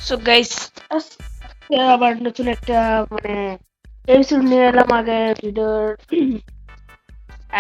So guys, আজকে আবার নতুন একটা মানে এপিসোড নিয়ে এলাম।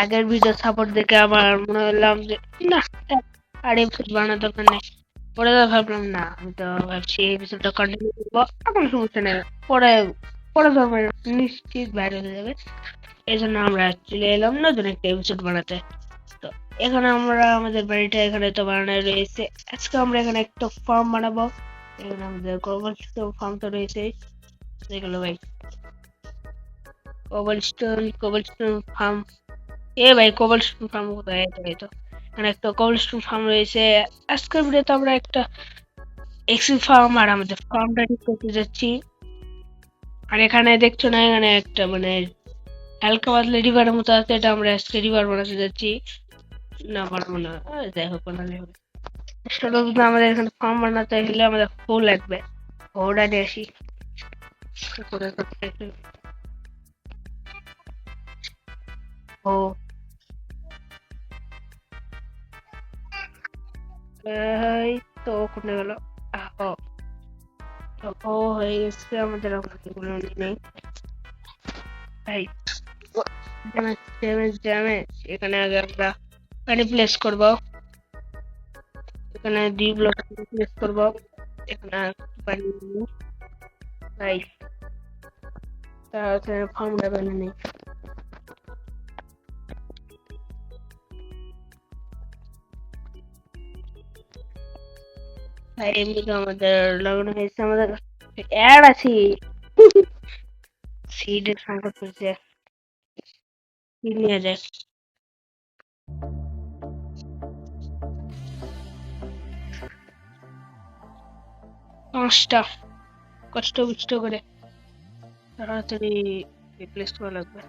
আগের ভিডিও সাপোর্ট দেখে আমার মনে হলাম যে না, আর এপিসোড বানানোর দরকার নেই। পরে তো ভাবলাম না, আমি তো ভাবছি এপিসোডটা কন্টিনিউ করবো, কোনো সমস্যা নেই। পরে পরে তো আমার নিশ্চিত বাইরে হয়ে যাবে। এই জন্য আমরা চলে এলাম নতুন একটা এপিসোড বানাতে। তো এখানে আমরা আমাদের বাড়িটা এখানে তো বানানো রয়েছে। আজকে আমরা এখানে একটা ফার্ম বানাবো। এখানে আমাদের কবলস্টোন ফার্ম তো রয়েছে। এগুলো ভাই, কবলস্টোন ফার্ম। এ ভাই, কবলস্টোন ফার্ম কোথায়? এই তো এখানে একটা কবলস্টোন ফার্ম রয়েছে। আজকের ভিডিওতে আমরা একটা এক্সি ফার্ম আর আমাদের ফার্মটা ঠিক করতে যাচ্ছি। আর এখানে দেখছো না, এখানে একটা মানে হালকা পাতলা রিভারের মতো আছে, এটা আমরা আজকে রিভার বানাতে যাচ্ছি। না পারবো না, যাই হোক বানালে হবে। সর্বপ্রথম আমাদের এখানে ফার্ম বানাতে হলে আমাদের ফোর লাগবে। ফোরটা নিয়ে আসি। ও, এই তো ওখানে গেল। ও, ও হয়ে গেছে আমাদের। এগুলো নেই ভাই। Damage damage damage. এখানে আগে আমরা পানি প্লেস করবো। এখানে 2 ব্লক প্লেস করবো। এখানে পানি ভাই, তাহলে ফার্মটা বানিয়ে নেই। ভাই এমনিতে আমাদের লাগানো হয়েছে, আমাদের অ্যাড আছে। সিডের সংকট পড়ছে। সিড নিয়ে যায় পাঁচটা, কষ্ট বুষ্ট করে তাড়াতাড়ি রিপ্লেস করা লাগবে।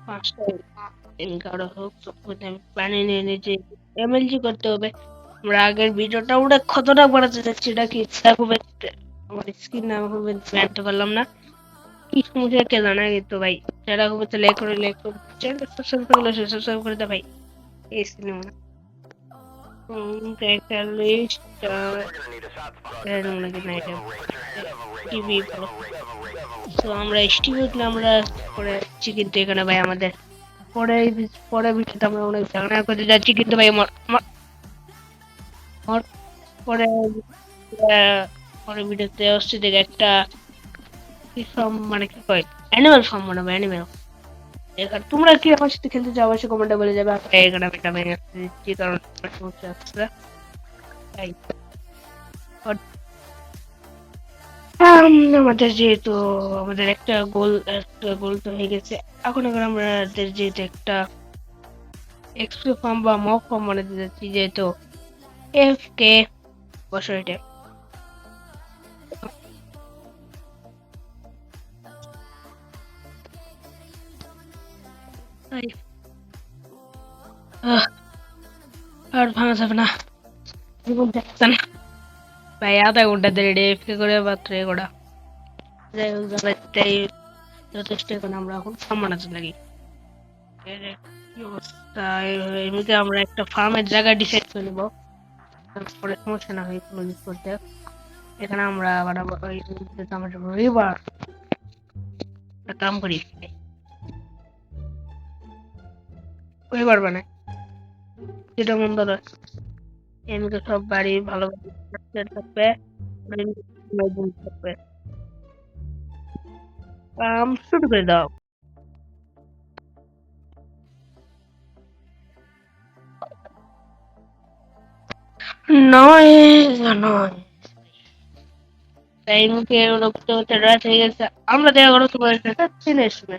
পাঁচটা কারো হোক, আমি পানি নিয়ে নিজে এমএলজি করতে হবে। আমরা আগের ভিডিওটা ওটা কতটা বানাতে যাচ্ছি, এটা কি দেখো। আমার স্ক্রিন না ব্যানতে পারলাম না, কি সমস্যা কে জানা। কিন্তু ভাই যারা হবে তো লেখ করে চ্যানেল সাবস্ক্রাইব করে সাবস্ক্রাইব করে দে ভাই। এই সিনেমা ক্যারেক্টার লিস্ট নাকি না, এটা টিভি ভালো। তো আমরা স্টিভ উঠলে আমরা পরে যাচ্ছি, কিন্তু এখানে ভাই আমাদের পরে পরে ভিডিওতে আমরা অনেক ঝামেলা করতে যাচ্ছি, কিন্তু ভাই আমার আমার আমার পরে পরে ভিডিওতে আসছে দেখে একটা কি ফার্ম মানে কি কয় অ্যানিমাল ফার্ম বানাবো, অ্যানিমাল। এখানে তোমরা কি আমার সাথে খেলতে চাও অবশ্যই কমেন্টে বলে যাবে। এখানে আমি এটা ভেঙে দিচ্ছি কারণ আমার সমস্যা হচ্ছে। তাই আমাদের যেহেতু আমাদের একটা গোল তো হয়ে গেছে। এখন আমাদের যেহেতু একটা এক্সপি ফার্ম বা মক ফার্ম বানাতে যাচ্ছি, যেহেতু এফ কে বছর এটা। তাই আর ভাঙা যাবে না, জীবন যাচ্ছে না ভাই। আধা ঘন্টা ধরে এফকে করে মাত্র এগোটা। যাই হোক, যাই যথেষ্ট। এখন আমরা এখন ফার্ম বানাতে লাগি। এর কি অবস্থা, এমনিতে আমরা একটা ফার্মের জায়গা ডিসাইড করে নেবো, তারপরে সমস্যা না হয় কোনো কিছু করতে। এখানে আমরা বানাবো ওই আমাদের রিভার কাম করি, রিভার বানাই, যেটা মন্দ নয়। এমনিতে সব বাড়ি ভালো থাকবে, থাকবে। কাম শুরু করে দাও। নয় নয়, তাই মুখে রক্ত রাত হয়ে গেছে। আমরা দেখা করো তোমার একটা চিনে শুনে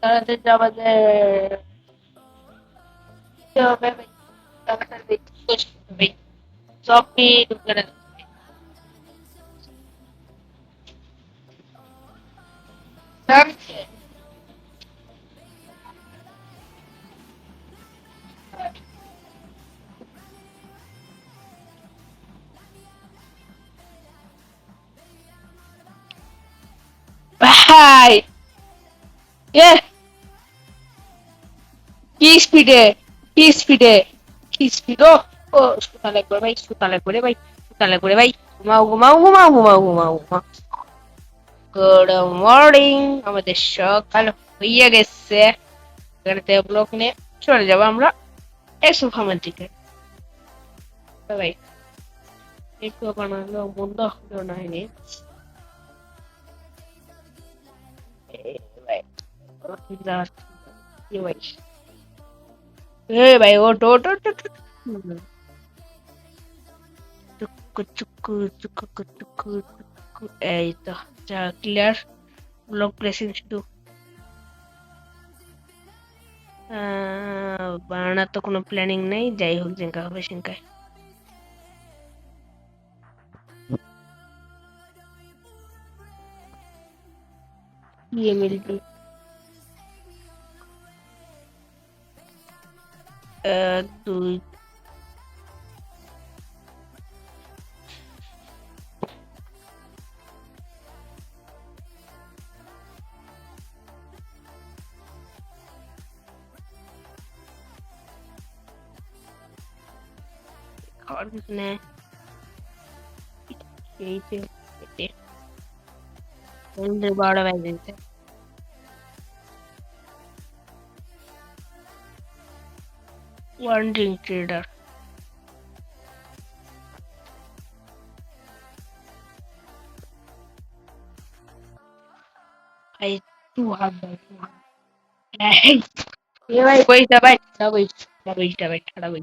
তাড়াতাড়ি যাওয়া যায় হবে ভাই, তাড়াতাড়ি ভাই, সবই ঢুকে রাখছে ভাই। এ কি স্পিডে কি স্পিড ও সুতা লাগবে ভাই সুতা লাগবে রে ভাই সুতা লাগবে রে ভাই ঘুমাও গুড মর্নিং আমাদের সকাল হইয়া গেছে এখানে থেকে ব্লক নিয়ে চলে যাবো আমরা এসব খামার দিকে ভাই একটু বানালো বন্ধ হলো না হয়নি ভাই ভাই ভাই ওটো ওটো এই তো যা ক্লিয়ার ব্লক প্লেসিং শুধু বানানোর তো কোনো প্ল্যানিং নেই যাই হোক জিঙ্কা হবে সিঙ্কায় মিলবি দুই খাওয়ার কিছু নেই এই যে বড় bag Wandering trader. I do have that one. ये भाई कोई दबाई दबाई दबाई दबाई ठड़ा भाई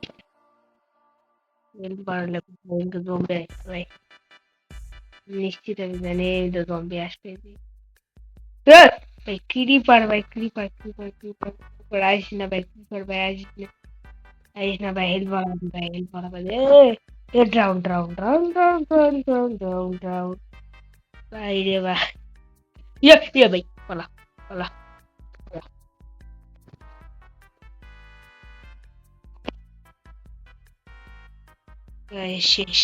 ये बार लग इनके ज़ोंबी आए भाई निश्चित है मैंने इधर ज़ोंबी आशे थी तो भाई क्रीपर आज ना भाई क्रीपर भाई आज ना भाई हेल्प वाला ये ड्राउन भाई रे भाई ये भाई वाला শেষ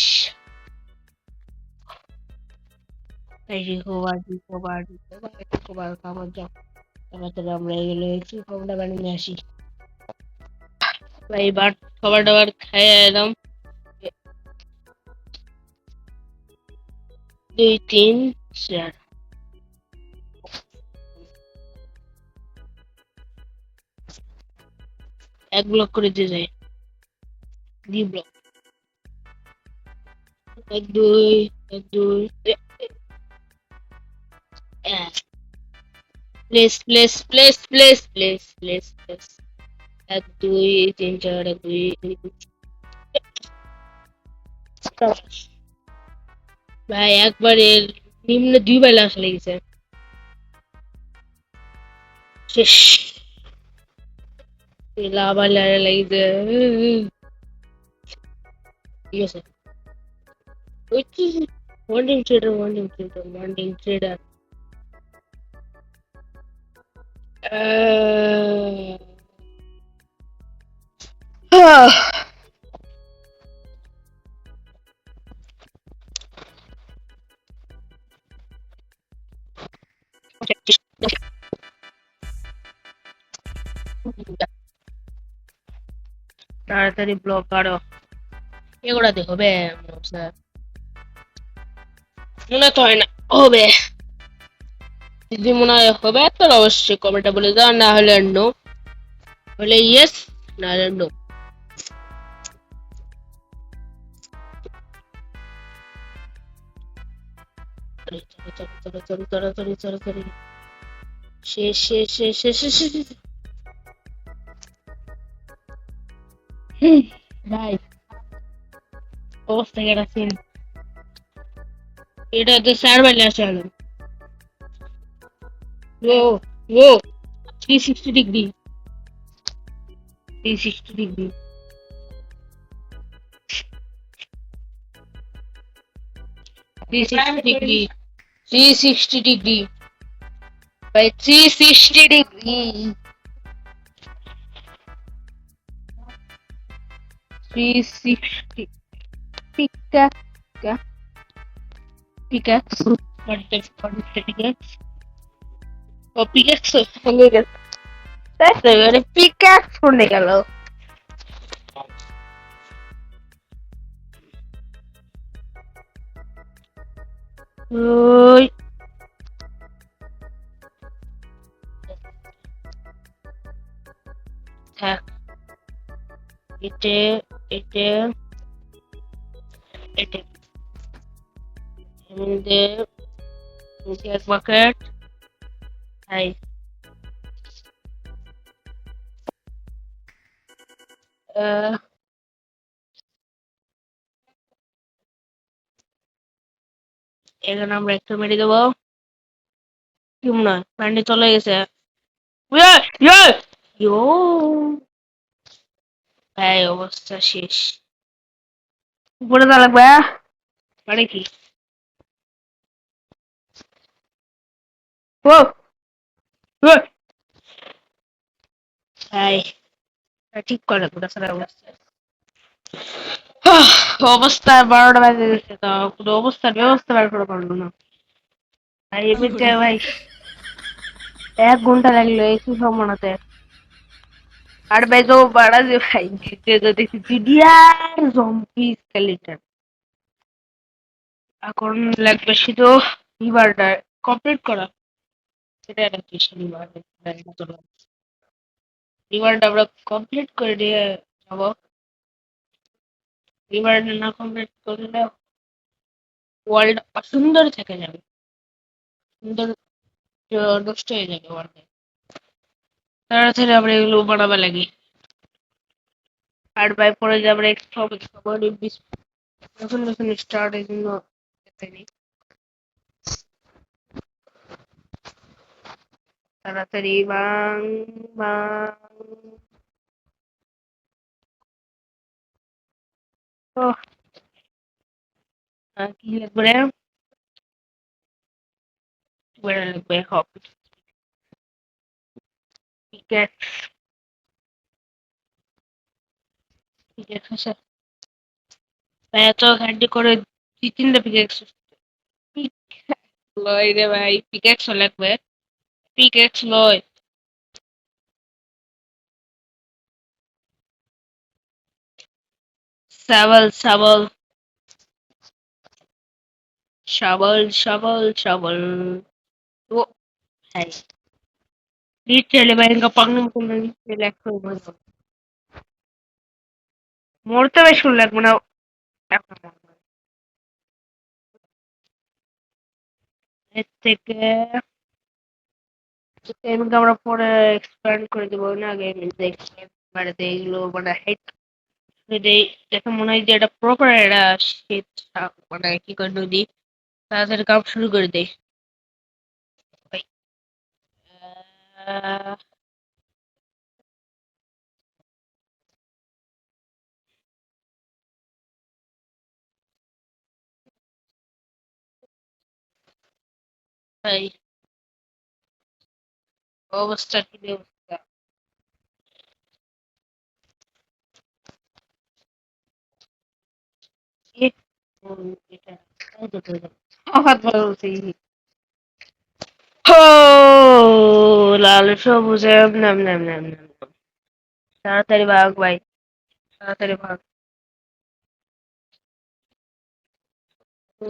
রিকভার খাবার যাও তারপরে আমরা এগুলো একটু খাবার বানিয়ে আসি ভাই এবার খাবার দাবার খাইয়ে এলাম 2 3 4 এক ব্লক করে দিয়ে যায় 2 ব্লক 1 2 প্লেস 1 2 3 4 1 2 ভাই একবারে নিম্ন 2 বার লাশ লেগেছে শেষ লাভা লেগেছে ঠিক আছে which is wanting trader তাড়াতাড়ি ব্লক করো এগুলাতে হবে মনে তো হয় না হবে যদি মনে হয় হবে তাহলে অবশ্যই কমেন্টে বলে দাও না হলে নো হলে ইয়েস না হলে নো ভাই অবস্থা কেটে এটা তো সার্ভার আসে হলো ও ও 360 ডিগ্রি 360 ডিগ্রি 360 ডিগ্রি ভাই 360 degree 360 pickaxe what the pickaxe oh pickaxe তাই তো মানে পিক্যাক্স কোনে গেল? ওই থাক, এটা এটা এটা এমনি এক বাকেট। হাই, এখানে আমরা একটু মেরে দেবো। কি মনে হয় প্যান্ডে চলে গেছে? ইয়ে, ইয়ে! ইয়ো, ভাই অবস্থা শেষ। উপরে যা লাগবে মানে কি? ও ও, ভাই ঠিক করে পুরো সারা অবস্থা। অবস্থা 12টা বাজে গেছে, তো পুরো অবস্থার ব্যবস্থা বার করে পারলো না ভাই। এমনিতে ভাই 1 ঘন্টা লাগলো এই সব বানাতে। আর ভাই তো বাড়া যে ভাই দিতে তো দেখছি বিডিআর জম্বি স্কেলিটন। এখন লাগবে শুধু রিভারটা কমপ্লিট করা। সেটা একটা কি রিভার, রিভারটা আমরা কমপ্লিট করে দিয়ে যাবো। রিভারটা না কমপ্লিট করলে ওয়ার্ল্ড অসুন্দর থেকে যাবে, সুন্দর নষ্ট হয়ে যাবে ওয়ার্ল্ড। তাড়াতাড়ি আমরা এগুলো বানাবে লাগি। আর ভাই পরে যে আমরা নতুন নতুন স্টার্ট এই জন্য তাড়াতাড়ি বাং বাং। ও কি লাগবে রে? বেড়া লাগবে হপ পিকেক্স। পিকেক্স আছে ভাই, এত ঘান্টি করে 2-3টা পিকেক্স লয় রে ভাই, পিকেক্স লাগবে, পিকেক্স লয়। শাবল শাবল শাবল শাবল শাবল। ও ভাই লিটারালি ভাই ইনকা পাগনা মতন লিটারালি একশো বছর মরতে বেশ শুন লাগবে না এখন। এর থেকে এমনকি আমরা পরে এক্সপ্যান্ড করে দেবো না, আগে এক্সপ্যান্ড বাড়াতে এগুলো মানে হাইট যদি দেখে মনে হয় যে এটা প্রপার এটা শীত মানে কি করে নদী, তাড়াতাড়ি কাম শুরু করে দেয় ভাই। আহ, ভাই অবস্থা কি অবস্থা? এ, এটা আবার বলছি হো লাল সবুজে নাম নাম নাম নাম। তাড়াতাড়ি ভাগ ভাই, তাড়াতাড়ি ভাগ। তো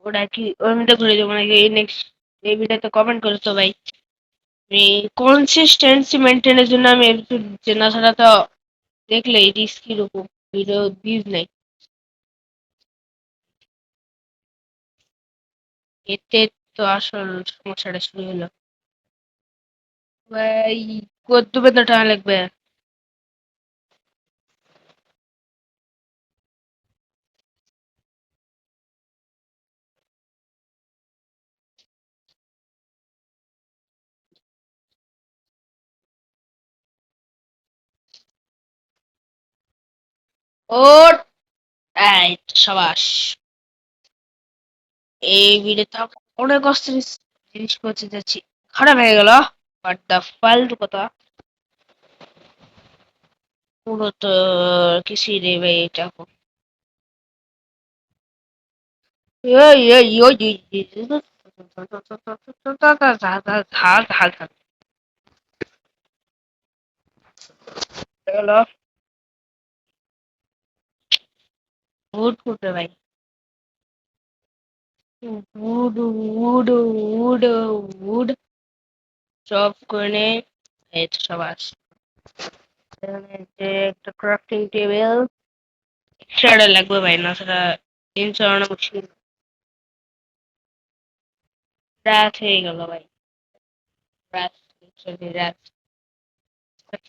ওটা কি ওর মধ্যে ঘুরে যাবো নাকি? এই নেক্সট এই ভিডিওতে কমেন্ট করেছো ভাই। আমি কনসিস্টেন্সি মেনটেনের জন্য আমি এপিসোড চেনা ছাড়া তো দেখলে রিস্কির উপর ভিডিও ভিউজ নাই। এতে তো আসল সমস্যাটা শুরু হলো ভাই। কত বেতন টাকা লাগবে? ও এই সাবাস। এই ভিডিওতে অনেক অস্থির জিনিস করতে যাচ্ছি, খারাপ হয়ে গেল বাট দা ফালতু কথা পুরো তো কিছুই নেই ভাই এটা এখন। এই, এই, ওই, হলো উড করতে ভাই wood wood wood wood chop করে এই তো সব আছে এখানে যে একটা ক্রাফটিং টেবিল এক্সট্রা লাগবে ভাই না সেটা দিন চালানো মুশকিল রাত হয়ে গেল ভাই রাত রাত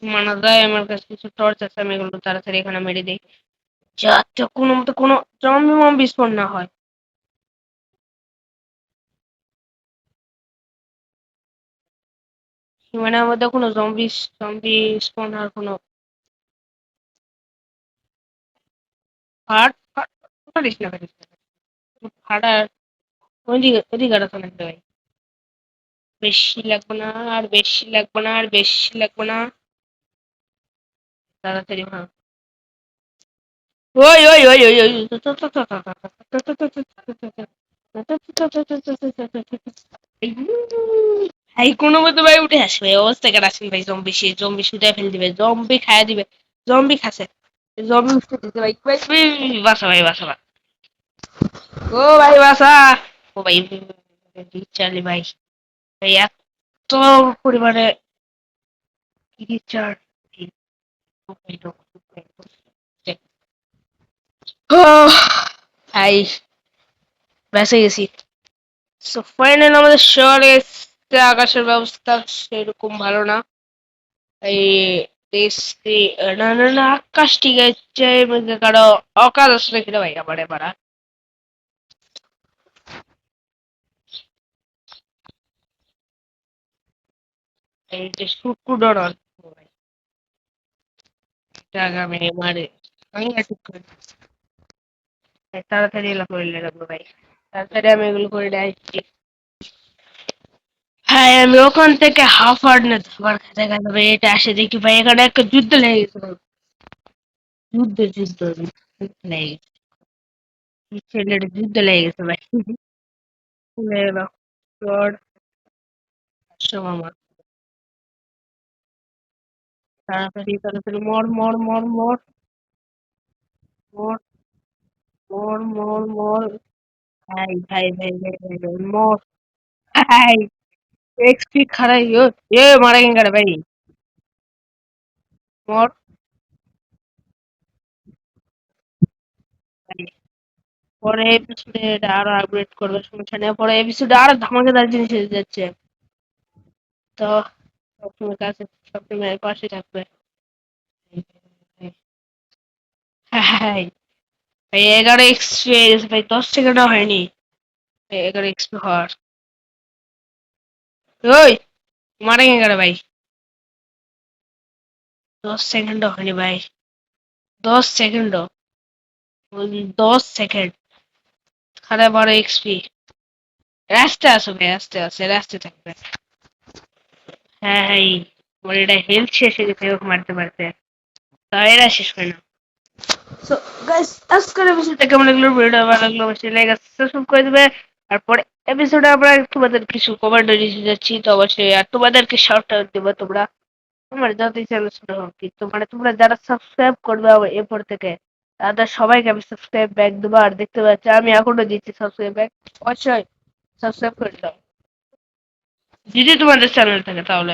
মানা যায় আমার কাছে কিছু টর্চ আছে আমি এগুলো তাড়াতাড়ি এখানে মেরে দিই যাতে কোনো মতো কোনো জম্বি মম্বি স্পন না হয় সীমানার মধ্যে কোনো জম্বি জম্বি স্পন আর কোনো ফাট ফাট পারিস না পারিস না ফাটার ওইদিকে ওইদিকে আরো লাগবে ভাই বেশি লাগবে না আর বেশি লাগবে না আর বেশি লাগবে না তাড়াতাড়ি ভাঙ ওই ওই ওই ওই ওই ভাই কোনো মতো ভাই উঠে আসবে অবস্থা কেন আসেন ভাই জম্বি সে জম্বি শুধু ফেলে দিবে জম্বি খাইয়া দিবে জম্বি খাসে জম্বি উঠতে দিতে ভাই ভাই বাসা ভাই বাসা ও ভাই বাসা ও ভাই চার্লি ভাই ভাই এত পরিমাণে রিচার্ড ভাই বেঁচে গেছি সো ফাইনাল আমাদের শহরে আকাশের ব্যবস্থা সেরকম ভালো না এই দেশে না না না আকাশ ঠিক আছে কারো অকাল আসলে কিনা ভাই আমার এবার এই যে শুক্রবার আগামী মারে আমি ঠিক করে তাড়াতাড়ি এলা করলে রাখবো ভাই তাড়াতাড়ি আমি এগুলো করে আসছি হ্যাঁ আমি ওখান থেকে হাফ আওয়ার না খাবার খেতে খেতে ভাই এটা আসে দেখি ভাই এখানে একটা যুদ্ধ লেগে গেছে ভাই যুদ্ধ যুদ্ধ যুদ্ধ লেগে গেছে ছেলের যুদ্ধ লেগে গেছে ভাই গড সব আমার তাড়াতাড়ি তাড়াতাড়ি মর মর মর মর মর মর মর মর ভাই ভাই ভাই ভাই ভাই ভাই মর ভাই এক্সপি খারাই এ মারা গেঙ্গারে ভাই মর ভাই পরে এপিসোডে আরো আপগ্রেড করবে সমস্যা নেই পরে এপিসোডে আরো ধামাকাদার জিনিস এসে যাচ্ছে তো সবসময় কাছে সবসময় পাশে থাকবে ভাই ভাই 11 এক্সপি ভাই 10 সেকেন্ডও হয়নি 11 এক্সপি হওয়ার ওই মারা গেঙ্গারে ভাই 10 সেকেন্ডও হয়নি ভাই 10 সেকেন্ডও 10 সেকেন্ড খারাপ 12 এক্সপি রাস্তে আসো ভাই আস্তে আস্তে রাস্তে থাকবে হ্যাঁ হ্যাঁ আমার এটা হেলথ শেষ হয়ে গেছে ওকে মারতে মারতে তাও এরা শেষ হয় না সো গাইস আজকের এপিসোডটা কেমন লাগলো ভিডিওটা ভালো লাগলো অবশ্যই লাইক আর সাবস্ক্রাইব করে দিবে আর পরে এপিসোডে আমরা তোমাদের কিছু কমেন্ট দিতে যাচ্ছি তো অবশ্যই আর তোমাদেরকে শর্ট আউট দেবো তোমরা তোমার যতই চ্যানেল ছোট হোক কিন্তু মানে তোমরা যারা সাবস্ক্রাইব করবে আবার এরপর থেকে তাদের সবাইকে আমি সাবস্ক্রাইব ব্যাক দেবো আর দেখতে পাচ্ছি আমি এখনো দিচ্ছি সাবস্ক্রাইব ব্যাক অবশ্যই সাবস্ক্রাইব করে দাও যদি তোমাদের চ্যানেল থাকে তাহলে